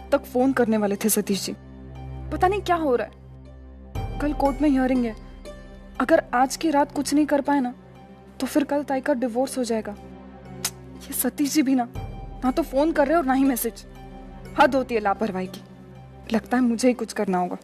रात तक फोन करने वाले थे सतीश जी। पता नहीं क्या हो रहा है। कल कोर्ट में हियरिंग है। अगर आज की रात कुछ नहीं कर पाए ना तो फिर कल ताई का डिवोर्स हो जाएगा। ये सतीश जी भी ना तो फोन कर रहे और ना ही मैसेज। हद होती है लापरवाही की। लगता है मुझे ही कुछ करना होगा।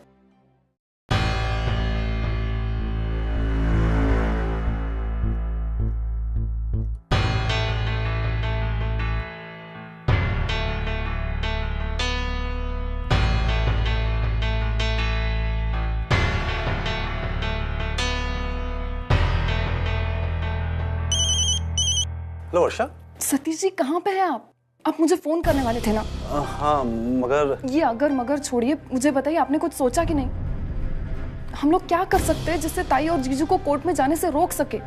हेलो वर्षा। सतीश जी कहाँ पे हैं आप मुझे फोन करने वाले थे ना। हाँ मगर ये अगर मगर छोड़िए, मुझे बताइए आपने कुछ सोचा कि नहीं? हम लोग क्या कर सकते हैं जिससे ताई और जीजू को कोर्ट में जाने से रोक सके?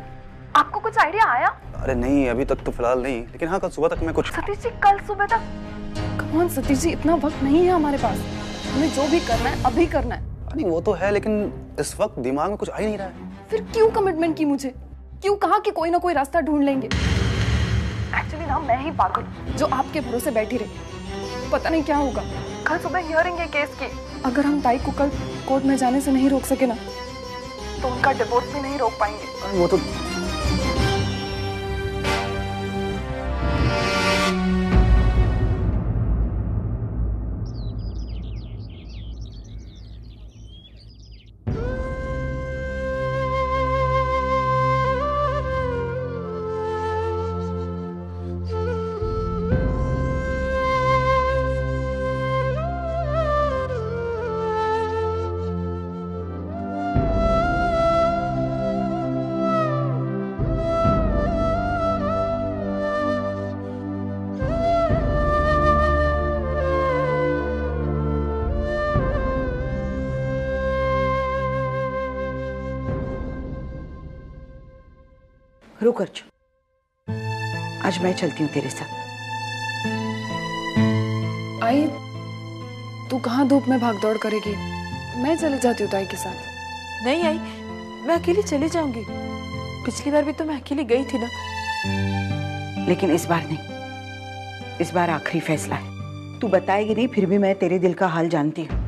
आपको कुछ आइडिया आया? अरे नहीं, अभी तक तो फिलहाल नहीं, लेकिन हाँ कल सुबह तक मैं कुछ। सतीश जी कल सुबह तक? कम ऑन सतीश जी, इतना वक्त नहीं है हमारे पास। हमें जो भी करना है अभी करना है। नहीं वो तो है, लेकिन इस वक्त दिमाग में कुछ आ ही नहीं रहा है। फिर क्यों कमिटमेंट की मुझे? क्यों कहा कि कोई ना कोई रास्ता ढूंढ लेंगे? एक्चुअली ना मैं ही पागल जो आपके भरोसे बैठी रही। पता नहीं क्या होगा। कल सुबह हियरिंग है केस की। अगर हम ताई को कल कोर्ट में जाने से नहीं रोक सके ना तो उनका डिवोर्स भी नहीं रोक पाएंगे। वो तो रुक अर्जुन, आज मैं चलती हूँ तेरे साथ। आई, तू कहाँ धूप में भाग दौड़ करेगी? मैं चली जाती हूँ ताई के साथ। नहीं आई, मैं अकेली चली जाऊंगी। पिछली बार भी तो मैं अकेली गई थी ना। लेकिन इस बार नहीं, इस बार आखिरी फैसला है। तू बताएगी नहीं, फिर भी मैं तेरे दिल का हाल जानती हूँ।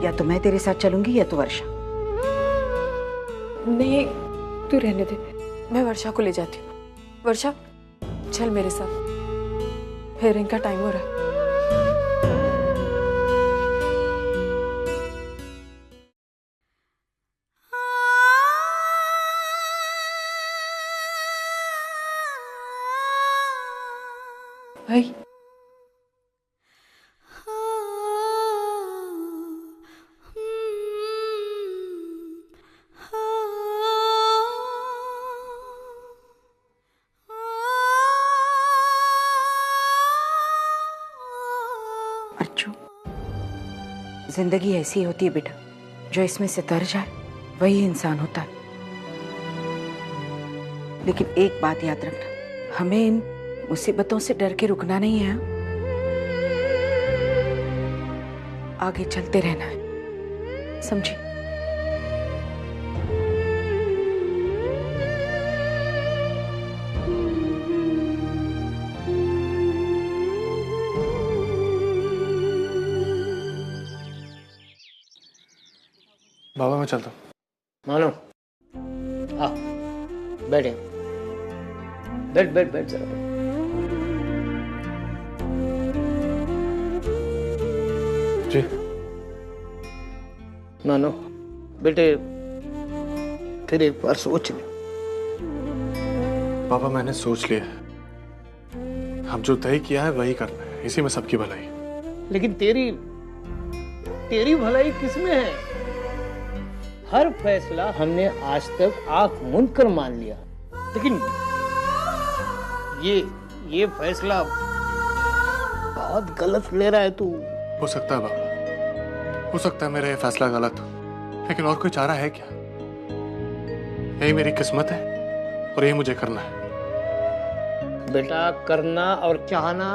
या तो मैं तेरे साथ चलूंगी या तो वर्षा। नहीं, तू रहने दे, मैं वर्षा को ले जाती हूँ। वर्षा चल मेरे साथ, हियरिंग का टाइम हो रहा है। भाई अर्जुन, जिंदगी ऐसी होती है बेटा, जो इसमें से तर जाए वही इंसान होता है। लेकिन एक बात याद रखना, हमें इन मुसीबतों से डर के रुकना नहीं है। आगे चलते रहना है, समझी? बाबा मैं चलता हूँ। मानो आ बैठे, बैठ बैठ बैठ जरा बैठ। जी मानो बेटे, फिर एक बार सोच ले। पापा मैंने सोच लिया है, हम जो तय किया है वही करना है, इसी में सबकी भलाई। लेकिन तेरी तेरी भलाई किसमें है? हर फैसला हमने आज तक आंख मूंद कर मान लिया, लेकिन ये फैसला बहुत गलत ले रहा है तू। हो सकता है बाबा, हो सकता है मेरा ये फैसला गलत हो, लेकिन और कोई चारा है क्या? यही मेरी किस्मत है और यही मुझे करना है। बेटा, करना और चाहना,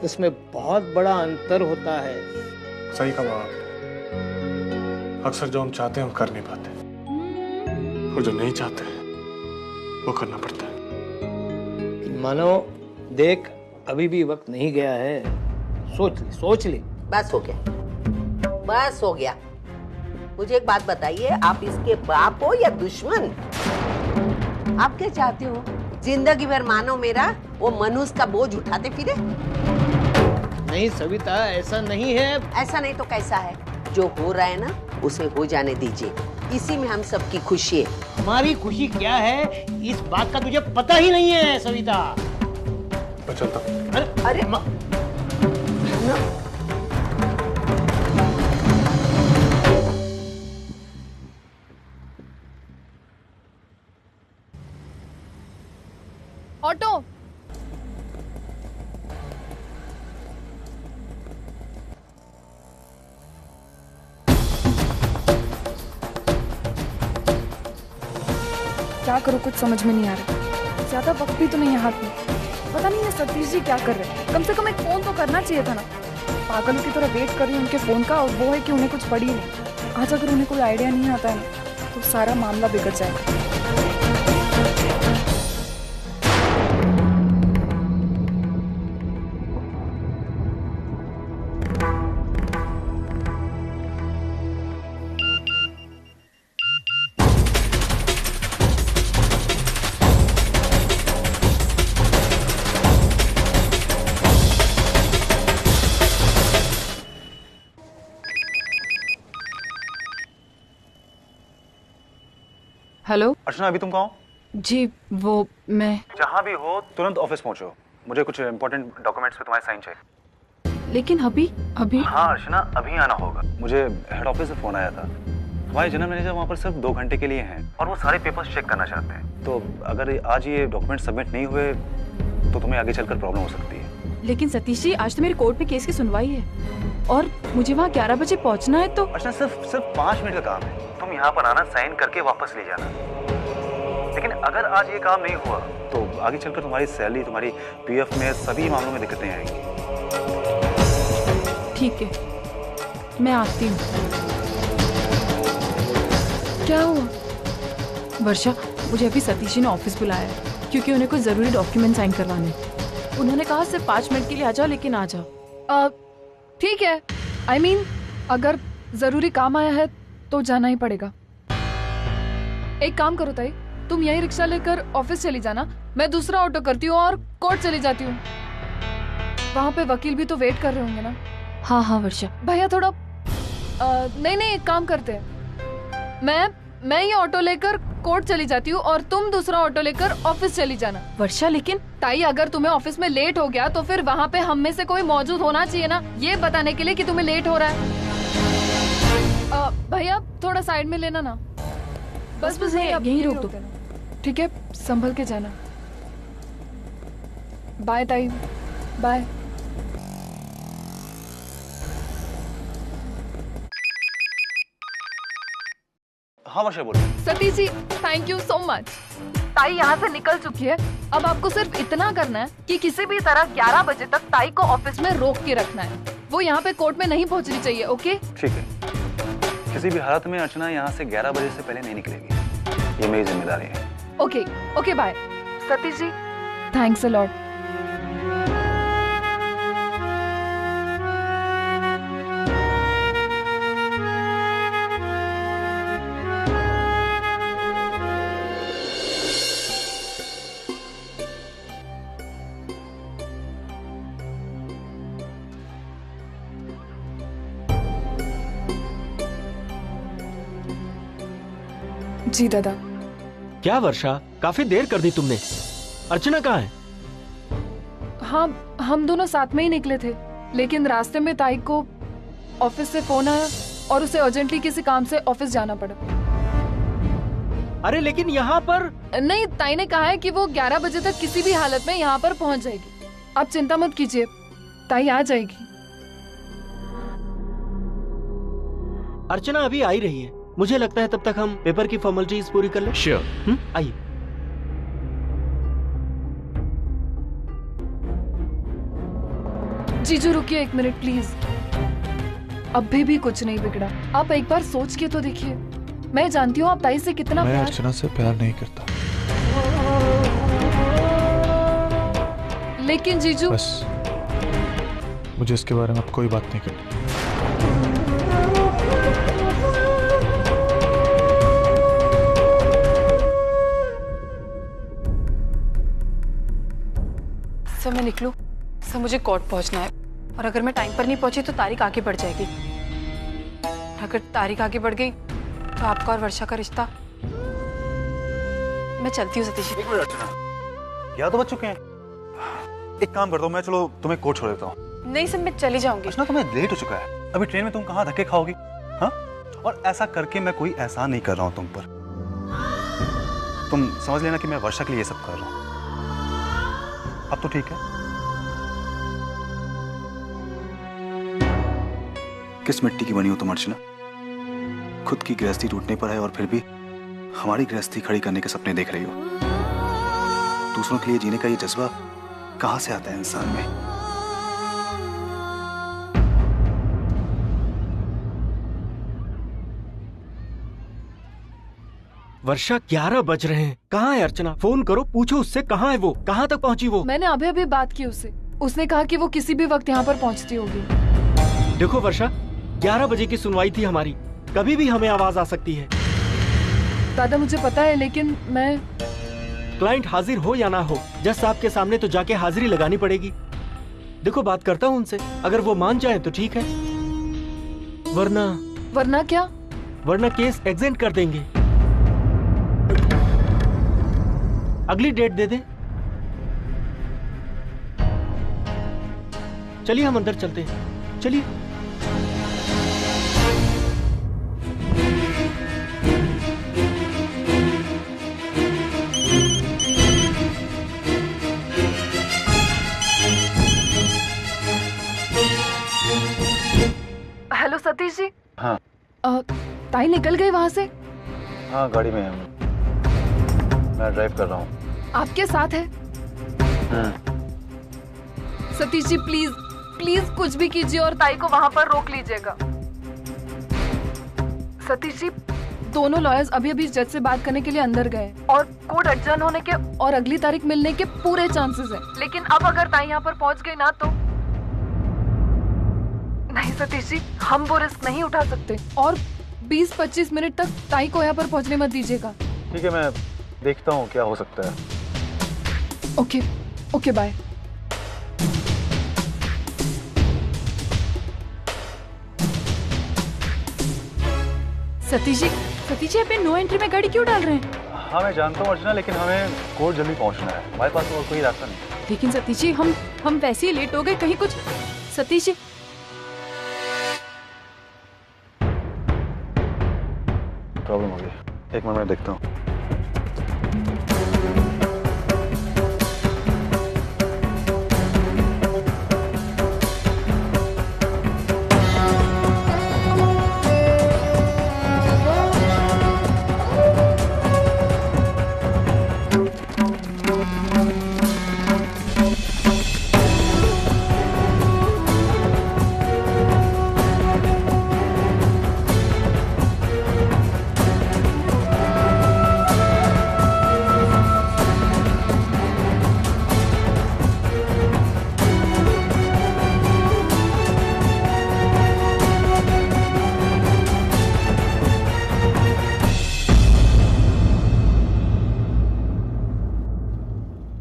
इसमें बहुत बड़ा अंतर होता है। सही कहा बाबा, अक्सर जो हम चाहते हैं हम कर नहीं पाते, और जो नहीं चाहते वो करना पड़ता है। मानो देख, अभी भी वक्त नहीं गया है। सोच ले। बस हो गया, बस हो गया। मुझे एक बात बताइए, आप इसके बाप हो या दुश्मन? आप क्या चाहते हो? जिंदगी भर मानो मेरा वो मनुष्य का बोझ उठाते फिरे? नहीं सविता, ऐसा नहीं है। ऐसा नहीं तो कैसा है? जो हो रहा है ना उसे हो जाने दीजिए, इसी में हम सबकी खुशी है। हमारी खुशी क्या है इस बात का तुझे पता ही नहीं है सविता। मैं चलता हूं। अरे ऑटो। क्या करूं, कुछ समझ में नहीं आ रहा। ज्यादा वक्त भी तो नहीं है हाथ में। पता नहीं ये सतीश जी क्या कर रहे हैं। कम से कम एक फोन तो करना चाहिए था ना। पागलों की तरह वेट कर रही हूँ उनके फोन का, और वो है कि उन्हें कुछ पड़ी नहीं। आज अगर उन्हें कोई आइडिया नहीं आता है ना तो सारा मामला बिगड़ जाएगा। हेलो। अर्चना, अभी तुम कहाँ हो? जी वो मैं जहाँ भी हो तुरंत ऑफिस पहुंचो। मुझे कुछ इंपॉर्टेंट डॉक्यूमेंट्स पे तुम्हारे साइन चाहिए। लेकिन अभी हाँ अर्चना, अभी आना होगा। मुझे हेड ऑफिस से फोन आया था। हमारे जनरल मैनेजर वहाँ पर सिर्फ 2 घंटे के लिए हैं और वो सारे पेपर्स चेक करना चाहते हैं। तो अगर आज ये डॉक्यूमेंट सबमिट नहीं हुए तो तुम्हें आगे चलकर प्रॉब्लम हो सकती है। लेकिन सतीश जी, आज तो मेरे कोर्ट में केस की सुनवाई है और मुझे वहाँ 11 बजे पहुँचना है। तो अर्चना, सिर्फ 5 मिनट का काम है। तुम यहाँ पर आना, साइन करके वापस ले जाना। लेकिन अगर आज ये काम नहीं हुआ तो आगे चलकर तुम्हारी सैलरी, तुम्हारी पीएफ में सभी मामलों में दिक्कतें आएंगी। ठीक है, मैं आती हूँ। क्या हुआ? वर्षा, मुझे अभी सतीश जी ने ऑफिस बुलाया है क्योंकि उन्हें कुछ जरूरी डॉक्यूमेंट साइन करवाने हैं। उन्होंने कहा सिर्फ 5 मिनट के लिए आ जाओ, लेकिन आ जाओ। ठीक है। I mean, अगर जरूरी काम आया है तो जाना ही पड़ेगा। एक काम करो ताई, तुम यही रिक्शा लेकर ऑफिस चली जाना, मैं दूसरा ऑटो करती हूँ और कोर्ट चली जाती हूँ। वहाँ पे वकील भी तो वेट कर रहे होंगे ना। हाँ हाँ वर्षा। भैया थोड़ा नहीं, एक काम करते हैं, मैं ये ऑटो लेकर कोर्ट चली जाती हूँ और तुम दूसरा ऑटो लेकर ऑफिस चली जाना। वर्षा, लेकिन ताई अगर तुम्हें ऑफिस में लेट हो गया तो फिर वहाँ पे हम में से कोई मौजूद होना चाहिए ना, ये बताने के लिए कि तुम्हें लेट हो रहा है। भैया थोड़ा साइड में लेना ना। बस यहीं रोक दो। ठीक है, संभल के जाना। बाय ताई, बाय। हाँ वर्षा, बोलो। Satish ji, thank you so much. ताई यहाँ से निकल चुकी है। अब आपको सिर्फ इतना करना है कि किसी भी तरह 11 बजे तक ताई को ऑफिस में रोक के रखना है। वो यहाँ पे कोर्ट में नहीं पहुँचनी चाहिए। ओके? ठीक है। किसी भी हालत में अर्चना यहाँ से 11 बजे से पहले नहीं निकलेगी। ये मेरी जिम्मेदारी है। Okay okay, bye. Satish ji, thanks a lot. जी दादा। क्या वर्षा, काफी देर कर दी तुमने। अर्चना कहाँ है? हाँ, हम दोनों साथ में ही निकले थे, लेकिन रास्ते में ताई को ऑफिस से फोन आया और उसे अर्जेंटली किसी काम से ऑफिस जाना पड़ा। अरे लेकिन यहाँ पर नहीं, ताई ने कहा है कि वो 11 बजे तक किसी भी हालत में यहाँ पर पहुँच जाएगी। आप चिंता मत कीजिए, ताई आ जाएगी। अर्चना अभी आ ही रही है। मुझे लगता है तब तक हम पेपर की फॉर्मेलिटीज पूरी कर लें। श्योर। आइए। जीजू रुकिए 1 मिनट प्लीज। अभी भी कुछ नहीं बिगड़ा। आप एक बार सोच के तो देखिए। मैं जानती हूँ आप ताई से कितना मैं प्यार। अर्चना से प्यार नहीं करता। लेकिन जीजू, बस मुझे इसके बारे में अब कोई बात नहीं करनी। सर मैं निकलूं? सर मुझे कोर्ट पहुंचना है और अगर मैं टाइम पर नहीं पहुंची तो तारीख आगे बढ़ जाएगी। अगर तारीख आगे बढ़ गई तो आपका और वर्षा का रिश्ता। मैं चलती हूँ सतीश जी। 11 तो बज चुके हैं। एक काम करता हूँ मैं, चलो तुम्हें कोर्ट छोड़ देता हूँ। नहीं सर मैं चली जाऊंगी। अर्चना तुम्हें लेट हो चुका है, अभी ट्रेन में तुम कहाँ धक्के खाओगी? हाँ, और ऐसा करके मैं कोई एहसान नहीं कर रहा हूँ तुम पर। तुम समझ लेना कि मैं वर्षा के लिए ये सब कर रहा हूँ। अब तो ठीक है। किस मिट्टी की बनी हो तुम अर्चना? खुद की गृहस्थी टूटने पर है और फिर भी हमारी गृहस्थी खड़ी करने के सपने देख रही हो। दूसरों के लिए जीने का ये जज्बा कहां से आता है इंसान में? वर्षा 11 बज रहे हैं। कहाँ है अर्चना? फोन करो, पूछो उससे कहाँ है वो, कहाँ तक पहुँची वो। मैंने अभी अभी बात की उससे, उसने कहा कि वो किसी भी वक्त यहाँ पर पहुँचती होगी। देखो वर्षा, 11 बजे की सुनवाई थी हमारी, कभी भी हमें आवाज आ सकती है। दादा मुझे पता है, लेकिन मैं क्लाइंट हाजिर हो या ना हो, जज साहब के सामने तो जाके हाजिरी लगानी पड़ेगी। देखो बात करता हूँ उनसे, अगर वो मान जाए तो ठीक है, वरना क्या? वरना केस एग्जेंट कर देंगे। अगली डेट दे दे। चलिए हम अंदर चलते हैं, चलिए। हेलो सतीश जी। हाँ ताई निकल गई वहाँ से? हाँ, गाड़ी में है, मैं ड्राइव कर रहा हूँ। आपके साथ है? सतीश जी प्लीज प्लीज कुछ भी कीजिए और ताई को वहाँ पर रोक लीजिएगा। सतीश जी, दोनों लॉयर्स अभी अभी जज से बात करने के लिए अंदर गए और कोर्ट एडजर्न होने के और अगली तारीख मिलने के पूरे चांसेस हैं। लेकिन अब अगर ताई यहाँ पर पहुँच गई ना तो नहीं सतीश जी, हम वो रिस्क नहीं उठा सकते और 20-25 मिनट तक ताई को यहाँ पर पहुँचने मत दीजिएगा। ठीक है, मैं देखता हूँ क्या हो सकता है। Okay okay bye. Satish ji अपने नो एंट्री में गाड़ी क्यों डाल रहे हैं? हाँ मैं जानता हूँ अर्चना, लेकिन हमें कोर्ट जल्दी पहुँचना है, हमारे पास और कोई रास्ता नहीं। लेकिन सतीश जी हम वैसे ही लेट हो गए, कहीं कुछ। सतीश जी प्रॉब्लम हो गई, एक मिनट में देखता हूँ।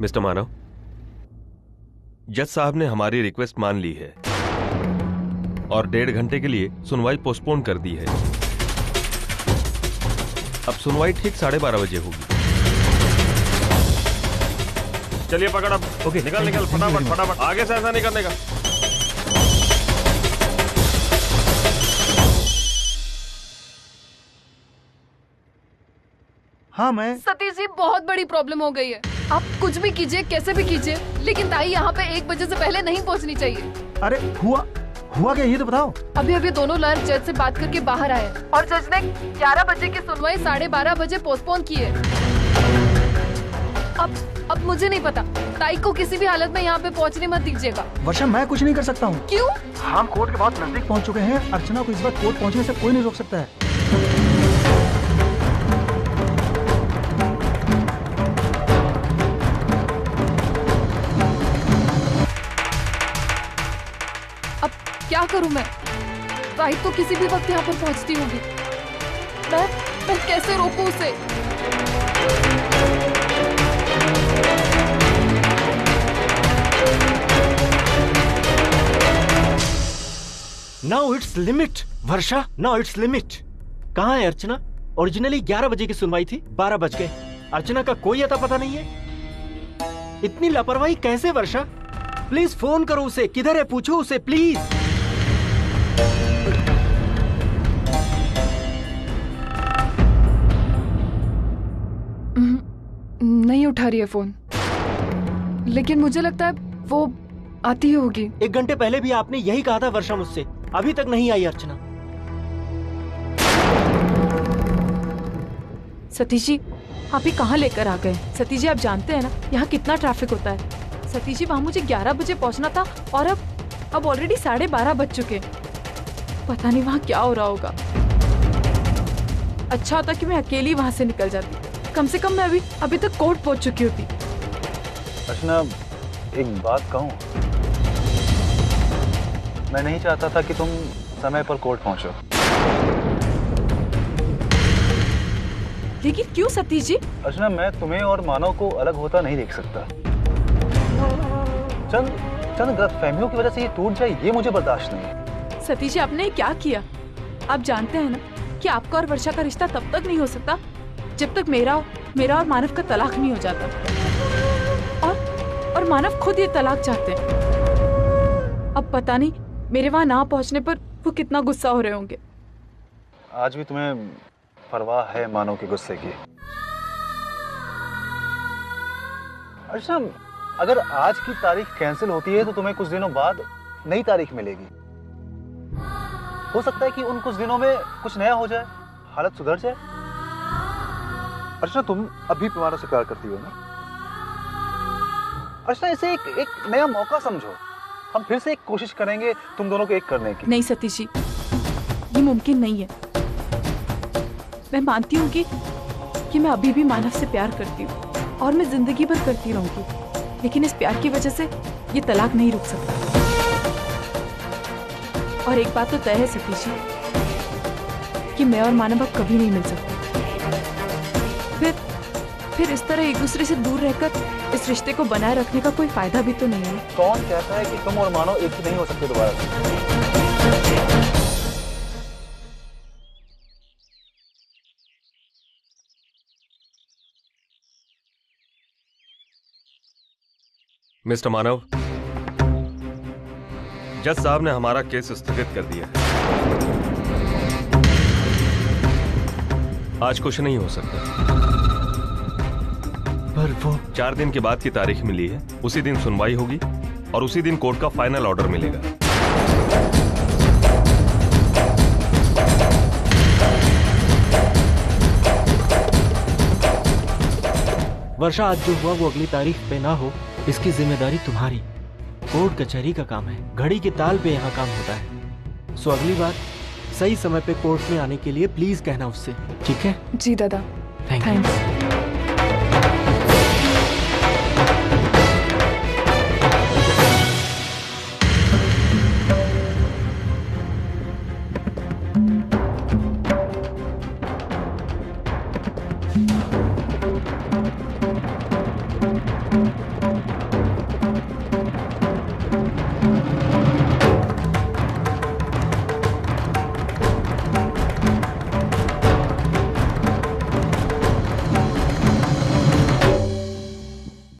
मिस्टर मानव, जज साहब ने हमारी रिक्वेस्ट मान ली है और 1.5 घंटे के लिए सुनवाई पोस्टपोन कर दी है। अब सुनवाई ठीक 12:30 बजे होगी। चलिए पकड़ अब। ओके, निकल फटाफट आगे से ऐसा नहीं करने का। हाँ मैं सतीश जी, बहुत बड़ी प्रॉब्लम हो गई है। आप कुछ भी कीजिए, कैसे भी कीजिए, लेकिन ताई यहाँ पे 1 बजे से पहले नहीं पहुँचनी चाहिए। अरे हुआ क्या ये तो बताओ। अभी अभी दोनों लॉयर जज से बात करके बाहर आए और जज ने 11 बजे की सुनवाई 12:30 बजे पोस्टपोन की है। अब मुझे नहीं पता, ताई को किसी भी हालत में यहाँ पे पहुँचने मत दीजिएगा। वर्षा, मैं कुछ नहीं कर सकता हूँ। क्यों? हम कोर्ट के बहुत नजदीक पहुँच चुके हैं। अर्चना को इस बार कोर्ट पहुँचने से कोई नहीं रोक सकता है। करूं मैं? राही तो किसी भी वक्त यहाँ पर पहुंचती होगी। मैं कैसे रोकूं उसे? Now it's limit Varsha, now it's limit. कहाँ है अर्चना? ओरिजिनली 11 बजे की सुनवाई थी, 12 बज गए। अर्चना का कोई अता पता नहीं है। इतनी लापरवाही कैसे वर्षा? प्लीज फोन करो उसे, किधर है पूछो उसे प्लीज। नहीं उठा रही है फोन, लेकिन मुझे लगता है वो आती ही होगी। 1 घंटे पहले भी आपने यही कहा था वर्षा मुझसे, अभी तक नहीं आई अर्चना। सतीश जी, आप ही कहाँ लेकर आ गए? सतीश जी, आप जानते हैं ना यहाँ कितना ट्रैफिक होता है। सतीश जी, वहाँ मुझे 11 बजे पहुँचना था और अब ऑलरेडी 12:30 बज चुके। पता नहीं वहाँ क्या हो रहा होगा। अच्छा होता कि मैं अकेली वहाँ से निकल जाती, कम से कम मैं अभी तक कोर्ट पहुँच चुकी होती। अर्चना, एक बात कहूँ, मैं नहीं चाहता था कि तुम समय पर कोर्ट पहुँचो। लेकिन क्यों सतीश जी? अर्चना, मैं तुम्हें और मानव को अलग होता नहीं देख सकता। चंद गलतफहमियों की वजह से ये टूट जाए, ये मुझे बर्दाश्त नहीं है। सतीश जी, आपने क्या किया? आप जानते हैं ना कि आपका और वर्षा का रिश्ता तब तक नहीं हो सकता जब तक मेरा और मानव का तलाक नहीं हो जाता। और मानव खुद ये तलाक चाहते हैं। अब पता नहीं मेरे वहां ना पहुंचने पर वो कितना गुस्सा हो रहे होंगे। आज भी तुम्हें परवाह है मानव के गुस्से की? अच्छा, अगर आज की तारीख कैंसिल होती है तो तुम्हें कुछ दिनों बाद नई तारीख मिलेगी। हो सकता है कि उन कुछ दिनों में कुछ नया हो जाए, हालत सुधर जाए। अर्चना, तुम अभी मानव से प्यार करती हो ना? अर्चना, इसे एक नया मौका समझो। हम फिर से एक कोशिश करेंगे तुम दोनों को एक करने की। नहीं सतीश जी, ये मुमकिन नहीं है। मैं मानती हूँ कि मैं अभी भी मानव से प्यार करती हूँ और मैं जिंदगी भर करती रहूंगी, लेकिन इस प्यार की वजह से ये तलाक नहीं रुक सकता। और एक बात तो तय है सतीश जी कि मैं और मानव अब कभी नहीं मिल सकते। फिर इस तरह एक दूसरे से दूर रहकर इस रिश्ते को बनाए रखने का कोई फायदा भी तो नहीं है। कौन कहता है कि तुम और मानव एक ही नहीं हो सकते दोबारा? मिस्टर मानव, जज साहब ने हमारा केस स्थगित कर दिया। आज कुछ नहीं हो सकता। पर वो 4 दिन के बाद की तारीख मिली है, उसी दिन सुनवाई होगी और उसी दिन कोर्ट का फाइनल ऑर्डर मिलेगा। वर्षा, आज जो हुआ वो अगली तारीख पे ना हो, इसकी जिम्मेदारी तुम्हारी। कोर्ट कचहरी का काम है, घड़ी की ताल पे यहाँ काम होता है। सो अगली बार सही समय पे कोर्ट में आने के लिए प्लीज कहना उससे, ठीक है? जी दादा। Thank you.